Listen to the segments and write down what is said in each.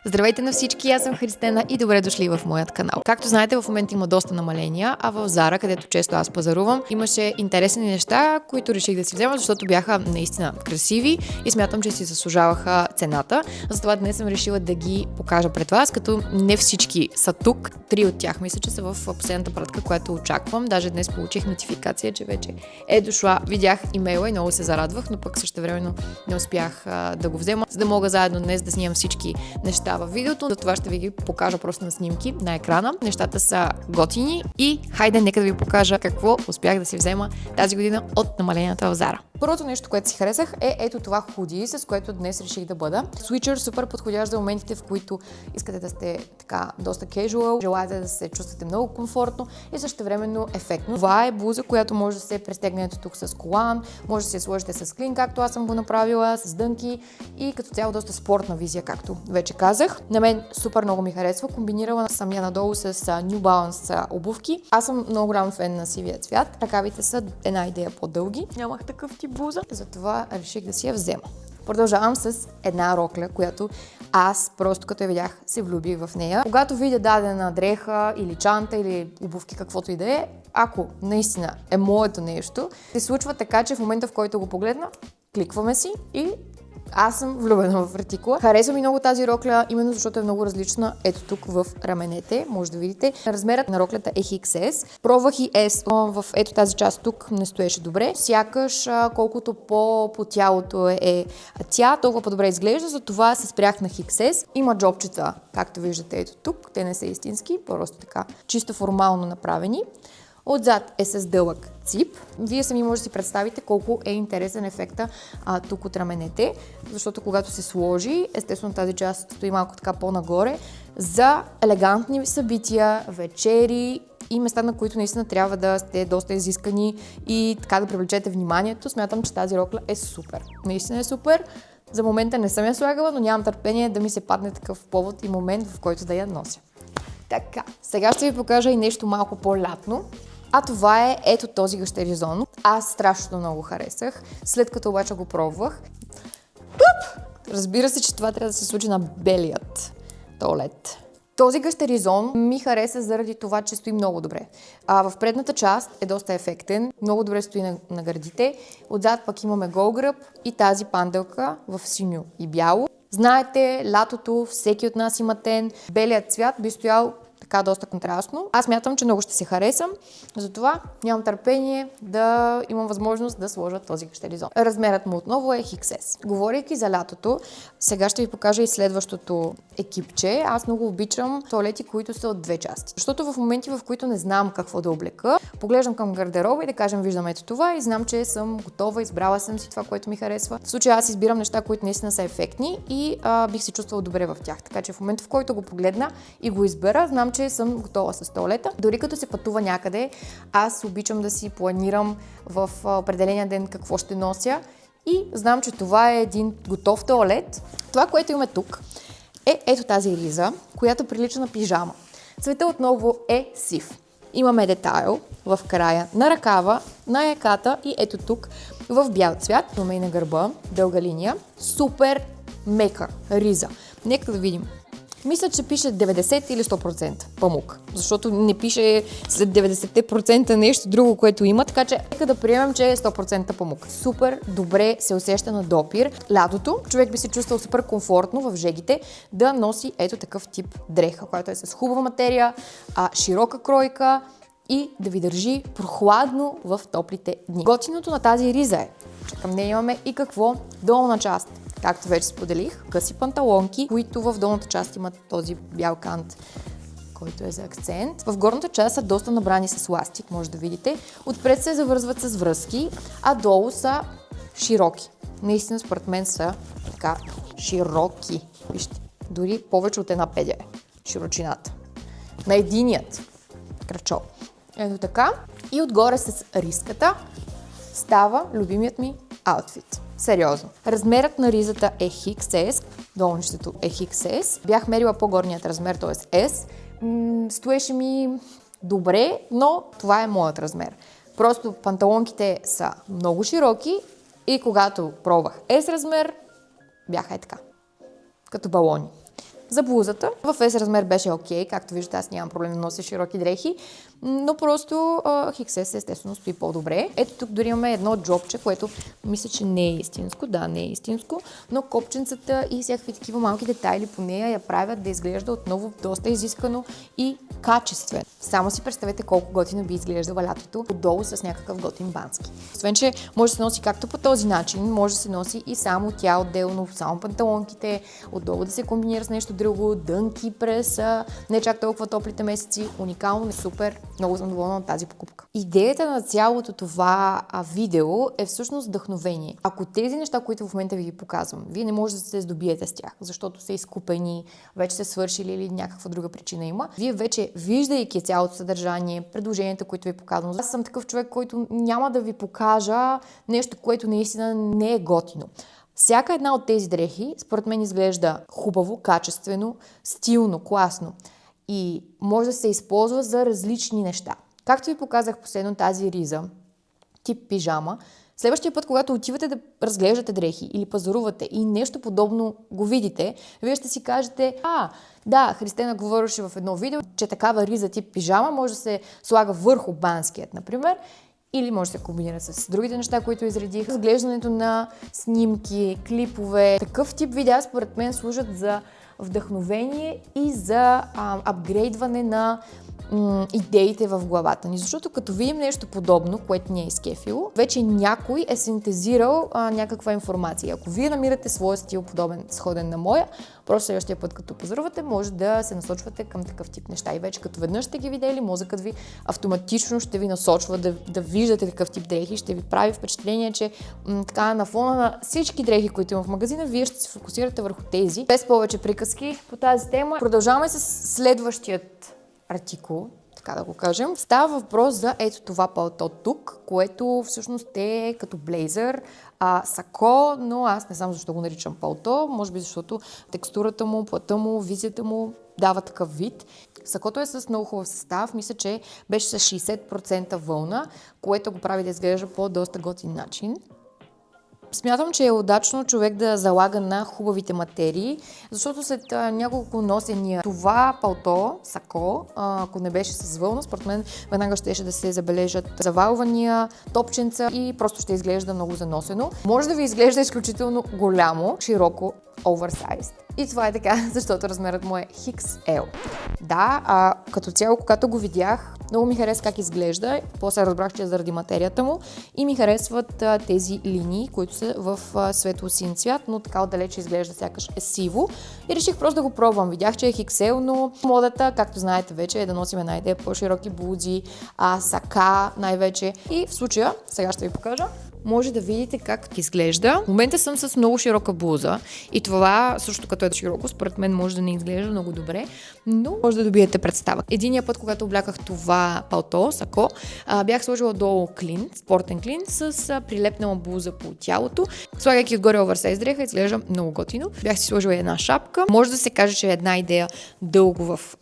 Здравейте на всички, аз съм Христена и добре дошли в моят канал. Както знаете, в момента има доста намаления, а в Зара, където често аз пазарувам, имаше интересни неща, които реших да си взема, защото бяха наистина красиви и смятам, че си заслужаваха цената. Затова днес съм решила да ги покажа пред вас, като не всички са тук. 3 от тях мисля, че са в последната пратка, която очаквам. Даже днес получих нотификация, че вече е дошла. Видях имейла и много се зарадвах, но пък същевременно не успях да го взема, за да мога заедно днес да снимам всички неща във видеото. За това ще ви ги покажа просто на снимки на екрана. Нещата са готини и хайде, нека да ви покажа какво успях да си взема тази година от намаленията в Зара. Първото нещо, което си харесах е ето това худи, с което днес реших да бъда. Switcher, супер подходящ за моментите, в които искате да сте така доста casual, желаете да се чувствате много комфортно и същевременно ефектно. Това е блуза, която може да се престегне тук с колан, може да се сложите с клин, както аз съм го направила, с дънки и като цяло доста спортна визия, както вече казах. На мен супер много ми харесва. Комбинирала съм я надолу с New Balance обувки. Аз съм много голям фен на сивия цвят. Ръкавите са една идея по-дълги. Нямах такъв тип блуза, затова реших да си я взема. Продължавам с една рокля, която аз просто като я видях се влюбих в нея. Когато видя дадена дреха или чанта или обувки, каквото и да е, ако наистина е моето нещо, се случва така, че в момента, в който го погледна, кликваме си и аз съм влюбена в артикула. Харесва ми много тази рокля, именно защото е много различна. Ето тук в раменете, може да видите. Размерът на роклята е XS. Пробвах и S, но в ето тази част тук не стоеше добре. Сякаш колкото по тялото е тя, толкова по-добре изглежда, затова се спрях на XS. Има джобчета, както виждате ето тук. Те не са истински, просто така чисто формално направени. Отзад е с дълъг цип. Вие сами може да си представите колко е интересен ефекта тук от раменете, защото когато се сложи, естествено тази част стои малко така по-нагоре, за елегантни събития, вечери и места, на които наистина трябва да сте доста изискани и така да привлечете вниманието. Смятам, че тази рокля е супер. Наистина е супер. За момента не съм я слагала, но нямам търпение да ми се падне такъв повод и момент, в който да я нося. Така, сега ще ви покажа и нещо малко по-лятно. А това е ето този гъщеризон. Аз страшно много харесах, след като обаче го пробвах. Разбира се, че това трябва да се случи на белият туалет. Този гъщеризон ми хареса заради това, че стои много добре. В предната част е доста ефектен, много добре стои на гърдите. Отзад пък имаме гол гръб и тази панделка в синьо и бяло. Знаете, лятото, всеки от нас има тен. Белият цвят би стоял така доста контрастно. Аз мятам, че много ще се харесам, затова нямам търпение да имам възможност да сложа този гъщеризон. Размерът му отново е XS. Говорейки за лятото, сега ще ви покажа и следващото екипче. Аз много обичам тоалети, които са от две части. Защото в моменти, в които не знам какво да облека, поглеждам към гардероба и да кажем, виждам ето това и знам, че съм готова, избрала съм си това, което ми харесва. В случая аз избирам неща, които наистина са ефектни и бих се чувствала добре в тях. Така че в момента, в който го погледна и го избера, знам, че съм готова с тоалета. Дори като се пътува някъде, аз обичам да си планирам в определения ден какво ще нося и знам, че това е един готов тоалет. Това, което имаме тук е ето тази риза, която прилича на пижама. Цветът отново е сив. Имаме детайл в края на ръкава, на яката и ето тук в бял цвят. Имаме и на гърба, дълга линия. Супер мека риза. Нека да видим. Мисля, че пише 90 или 100% памук, защото не пише след 90% нещо друго, което има, така че нека да приемем, че е 100% памук. Супер добре се усеща на допир. Лятото човек би се чувствал супер комфортно в жегите да носи ето такъв тип дреха, която е с хубава материя, широка кройка и да ви държи прохладно в топлите дни. Готиното на тази риза е, че към нея имаме и какво? Долна част. Както вече споделих, къси панталонки, които в долната част имат този бял кант, който е за акцент. В горната част са доста набрани с ластик, може да видите. Отпред се завързват с връзки, а долу са широки. Наистина, според мен са така широки. Вижте, дори повече от една педя е широчината. На единият крачол. Ето така. И отгоре с риската става любимият ми аутфит. Сериозно. Размерът на ризата е XS, долнището е XS. Бях мерила по-горният размер, т.е. S. Стоеше ми добре, но това е моят размер. Просто панталонките са много широки и когато пробвах S размер, бяха така, като балони. За блузата в S размер беше окей, както виждате, аз нямам проблем да нося широки дрехи, но просто XS естествено стои по-добре. Ето тук дори имаме едно джобче, което мисля, че не е истинско, да, не е истинско, но копченцата и всякакви такива малки детайли по нея я правят да изглежда отново доста изискано и качествено. Само си представете колко готино би изглеждала лятото отдолу с някакъв готин бански. Освен, че може да се носи както по този начин, може да се носи и само тя отделно, само панталонките, отдолу да се комбинира с нещо друго, дънки през не чак толкова топлите месеци. Уникално, супер, много съм доволна от тази покупка. Идеята на цялото това видео е всъщност вдъхновение. Ако тези неща, които в момента ви ги показвам, вие не можете да се здобиете с тях, защото са изкупени, вече са свършили или някаква друга причина има, вие вече, виждайки цялото съдържание, предложенията, които ви показвам, аз съм такъв човек, който няма да ви покажа нещо, което наистина не е готино. Всяка една от тези дрехи, според мен, изглежда хубаво, качествено, стилно, класно и може да се използва за различни неща. Както ви показах последно тази риза, тип пижама, следващия път, когато отивате да разглеждате дрехи или пазарувате и нещо подобно го видите, вие ще си кажете, да, Христена говореше в едно видео, че такава риза тип пижама може да се слага върху банският, например, или може да се комбинира с другите неща, които изредих. Разглеждането на снимки, клипове, такъв тип видеа според мен служат за вдъхновение и за апгрейдване на идеите в главата ни. Защото като видим нещо подобно, което ни е изкефило, вече някой е синтезирал някаква информация. Ако вие намирате своя стил подобен, сходен на моя, просто следващия път, като позорувате, може да се насочвате към такъв тип неща. И вече като веднъж сте ги видели, мозъкът ви автоматично ще ви насочва да виждате такъв тип дрехи, ще ви прави впечатление, че така на фона на всички дрехи, които има в магазина, вие ще се фокусирате върху тези. Без повече приказки по тази тема. Продължаваме с следващият артикул, така да го кажем. Става въпрос за ето това палто тук, което всъщност е като блейзър, сако, но аз не знам защо го наричам палто, може би защото текстурата му, плътта му, визията му дава такъв вид. Сакото е с много хубав състав, мисля, че беше с 60% вълна, което го прави да изглежда по доста готин начин. Смятам, че е удачно човек да залага на хубавите материи, защото след няколко носения това палто, сако, ако не беше с вълна, според мен веднага щеше да се забележат завалвания, топченца и просто ще изглежда много заносено. Може да ви изглежда изключително голямо, широко, оверсайз. И това е така, защото размерът му е XL. Да, като цяло, когато го видях, много ми хареса как изглежда. После разбрах, че е заради материята му и ми харесват тези линии, които са в светло-син цвят, но така отдалече изглежда сякаш е сиво. И реших просто да го пробвам. Видях, че е XL, но модата, както знаете вече, е да носим една идея по-широки блузи, сака най-вече. И в случая, сега ще ви покажа, може да видите как изглежда. В момента съм с много широка блуза и това, също като е широко, според мен може да не изглежда много добре, но може да добиете представа. Единия път, когато обляках това палто, сако, бях сложила долу клин, спортен клин с прилепнала блуза по тялото. Слагайки отгоре оверсайз дреха, изглежда много готино. Бях си сложила една шапка. Може да се каже, че е една идея дълго в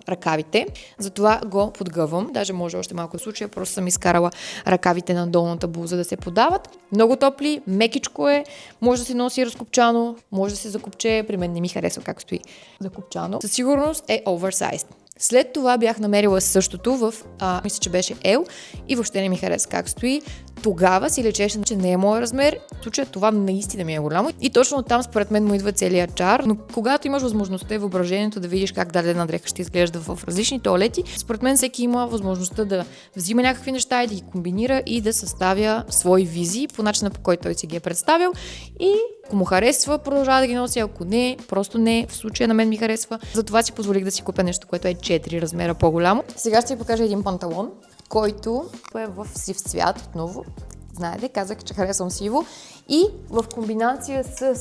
ръкавите, затова го подгъвам. Даже може още малко случая, просто съм изкарала ръкавите на долната блуза да се подават. Много топли, мекичко е, може да се носи разкопчано, може да се закопче, при мен не ми харесва как стои закопчано. Със сигурност е оверсайз. След това бях намерила същото в, мисля, че беше L и въобще не ми хареса как стои. Тогава си лечеше, че не е моят размер. В случая това наистина ми е голямо. И точно оттам според мен му идва целият чар. Но когато имаш възможността и въображението да видиш как дадена дреха ще изглежда в различни тоалети, според мен всеки има възможността да взима някакви неща и да ги комбинира и да съставя свои визии по начина, по който той си ги е представил. И ако му харесва, продължава да ги носи, ако не, просто не. В случая на мен ми харесва. Затова си позволих да си купя нещо, което е 4 размера по-голямо. Сега ще ви покажа един панталон, който е в сив цвят отново. Знаете, казах, че харесвам сиво. И в комбинация с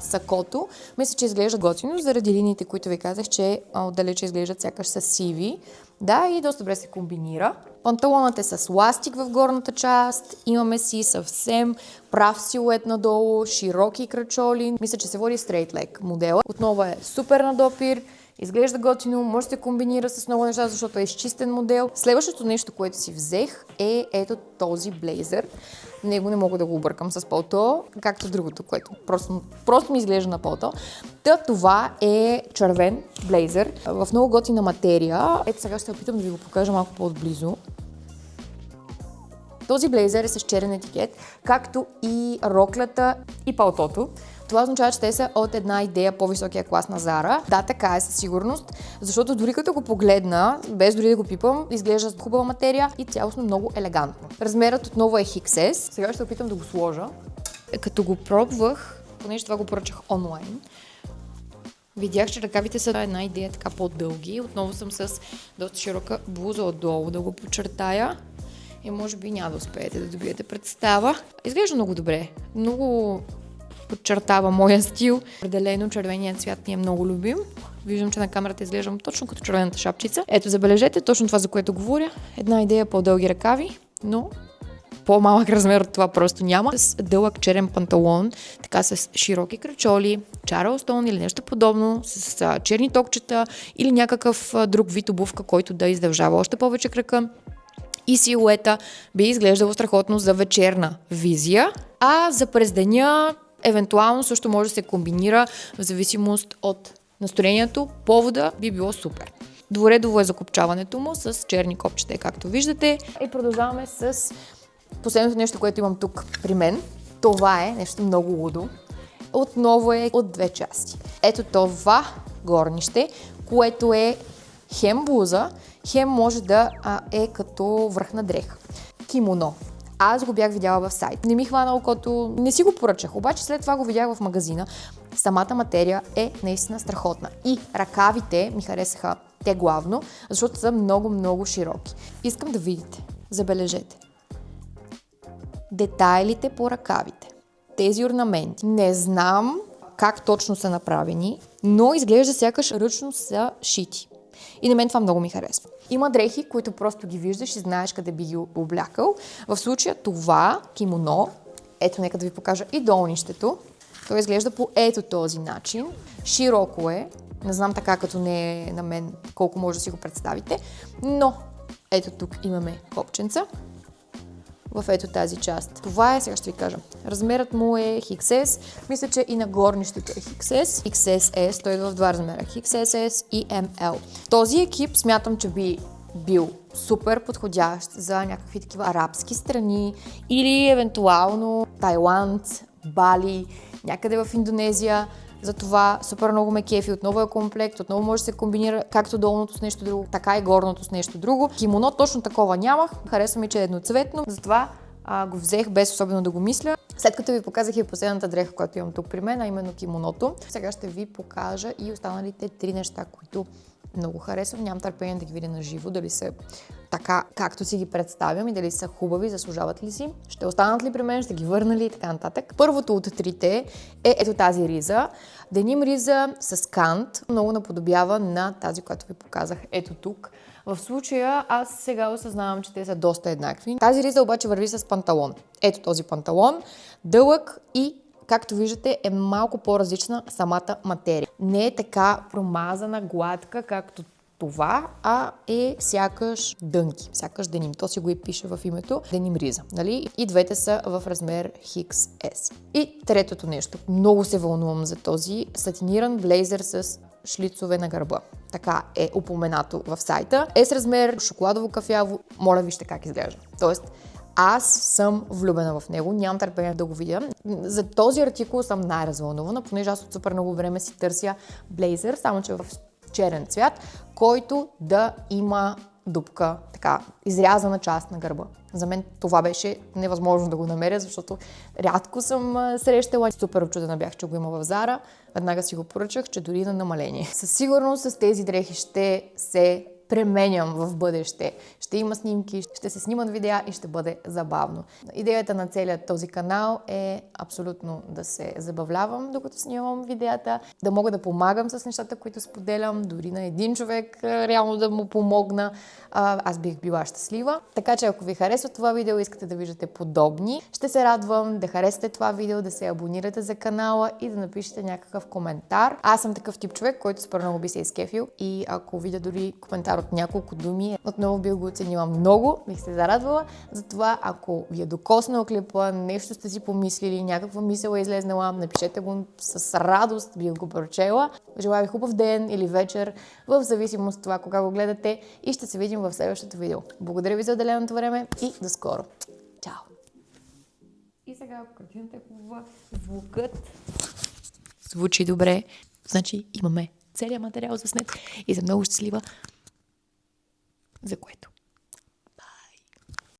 сакото, мисля, че изглежда готино, заради линиите, които ви казах, че отдалече изглеждат сякаш са сиви. Да, и доста добре се комбинира. Панталонът е с ластик в горната част. Имаме си съвсем прав силует надолу, широки крачоли. Мисля, че се води straight leg модела. Отново е супер на допир. Изглежда готино, може да се комбинира с много неща, защото е изчистен модел. Следващото нещо, което си взех е ето този блейзър. Него не мога да го объркам с палто, както другото, което просто ми изглежда на палто. Това е червен блейзър в много готина материя. Ето сега ще опитам да ви го покажа малко по-отблизо. Този блейзър е с черен етикет, както и роклята и палтото. Това означава, че те са от една идея по-високия клас на Zara. Да, така е със сигурност, защото дори като го погледна, без дори да го пипам, изглежда с хубава материя и цялостно много елегантно. Размерът отново е XS. Сега ще опитам да го сложа. Като го пробвах, понеже това го поръчах онлайн, видях, че ръкавите са една идея така по-дълги. Отново съм с доста широка блуза отдолу да го подчертая. И може би няма да успеете да добиете представа. Изглежда много добре. Много подчертава моя стил. Определено червеният цвят ми е много любим. Виждам, че на камерата изглеждам точно като червената шапчица. Ето, забележете, точно това, за което говоря. Една идея по-дълги ръкави, но по-малък размер от това просто няма. С дълъг черен панталон, така с широки крачоли, Чарлстон или нещо подобно, с черни токчета или някакъв друг вид обувка, който да издължава още повече крака. И силуета би изглеждало страхотно за вечерна визия, а за през деня евентуално също може да се комбинира в зависимост от настроението. Повода би било супер. Дворедово е закопчаването му с черни копчета, както виждате. И продължаваме с последното нещо, което имам тук при мен. Това е нещо много лудо. Отново е от две части. Ето това горнище, което е хем блуза, хем може да е като връхна дреха. Кимоно. Аз го бях видяла в сайт. Не ми хвана окото, не си го поръчах, обаче след това го видях в магазина. Самата материя е наистина страхотна. И ръкавите ми харесаха те главно, защото са много широки. Искам да видите, забележете. Детайлите по ръкавите. Тези орнаменти. Не знам как точно са направени, но изглежда сякаш ръчно са шити. И на мен това много ми харесва. Има дрехи, които просто ги виждаш и знаеш къде би ги облякал. В случая това кимоно, ето нека да ви покажа и долнището. То изглежда по ето този начин. Широко е, не знам така като не е на мен колко може да си го представите, но ето тук имаме копченца в ето тази част. Това е, сега ще ви кажа, размерът му е XS, мисля, че и на горнището е XS, XSS, той е в два размера, XSS и ML. Този екип смятам, че би бил супер подходящ за някакви такива арабски страни или евентуално Тайланд, Бали, някъде в Индонезия. Затова супер много ме кефи, отново е комплект, отново може да се комбинира както долното с нещо друго, така и горното с нещо друго. Кимоно точно такова нямах, харесва ми, че е едноцветно, затова го взех без особено да го мисля. След като ви показах и последната дреха, която имам тук при мен, а именно кимоното, сега ще ви покажа и останалите три неща, които много харесвам. Нямам търпение да ги видя на живо, дали са така, както си ги представям и дали са хубави, заслужават ли си, ще останат ли при мен, ще ги върна ли и така нататък. Първото от трите е ето тази риза. Деним риза с кант, много наподобява на тази, която ви показах ето тук. В случая аз сега осъзнавам, че те са доста еднакви. Тази риза обаче върви с панталон. Ето този панталон, дълъг и както виждате, е малко по-различна самата материя. Не е така промазана, гладка, както това, а е сякаш дънки, сякаш деним. То си го и пише в името деним риза, нали? И двете са в размер XS. И третото нещо. Много се вълнувам за този сатиниран блейзър с шлицове на гърба. Така е упоменато в сайта. Е с размер шоколадово-кафяво. Моля, вижте как изглежда. Тоест, аз съм влюбена в него, нямам търпение да го видя. За този артикул съм най-развълнувана, понеже аз от супер много време си търся блейзър, само че в черен цвят, който да има дупка, така, изрязана част на гърба. За мен това беше невъзможно да го намеря, защото рядко съм срещала. Супер очудена бях, че го има в Zara. Веднага си го поръчах, че дори на намаление. Със сигурност с тези дрехи ще се пременям в бъдеще. Ще има снимки, ще се снимат видеа и ще бъде забавно. Идеята на целият този канал е абсолютно да се забавлявам, докато снимам видеята, да мога да помагам с нещата, които споделям, дори на един човек реално да му помогна. Аз бих била щастлива. Така че ако ви харесва това видео и искате да виждате подобни, ще се радвам да харесате това видео, да се абонирате за канала и да напишете някакъв коментар. Аз съм такъв тип човек, който супер много би се изкефил и ако видя дори коментар от няколко думи, отново бих го оценила много, бих се зарадвала. Затова, ако ви е докоснал клипа, нещо сте си помислили, някаква мисъл е излезнала, напишете го с радост, бих го прочела. Желая ви хубав ден или вечер, в зависимост от това кога го гледате и ще се видим в следващото видео. Благодаря ви за отделеното време и до скоро. Чао! И сега, ако картината е хубава, звукът звучи добре, значи имаме целият материал заснет и съм много щастлива, за което.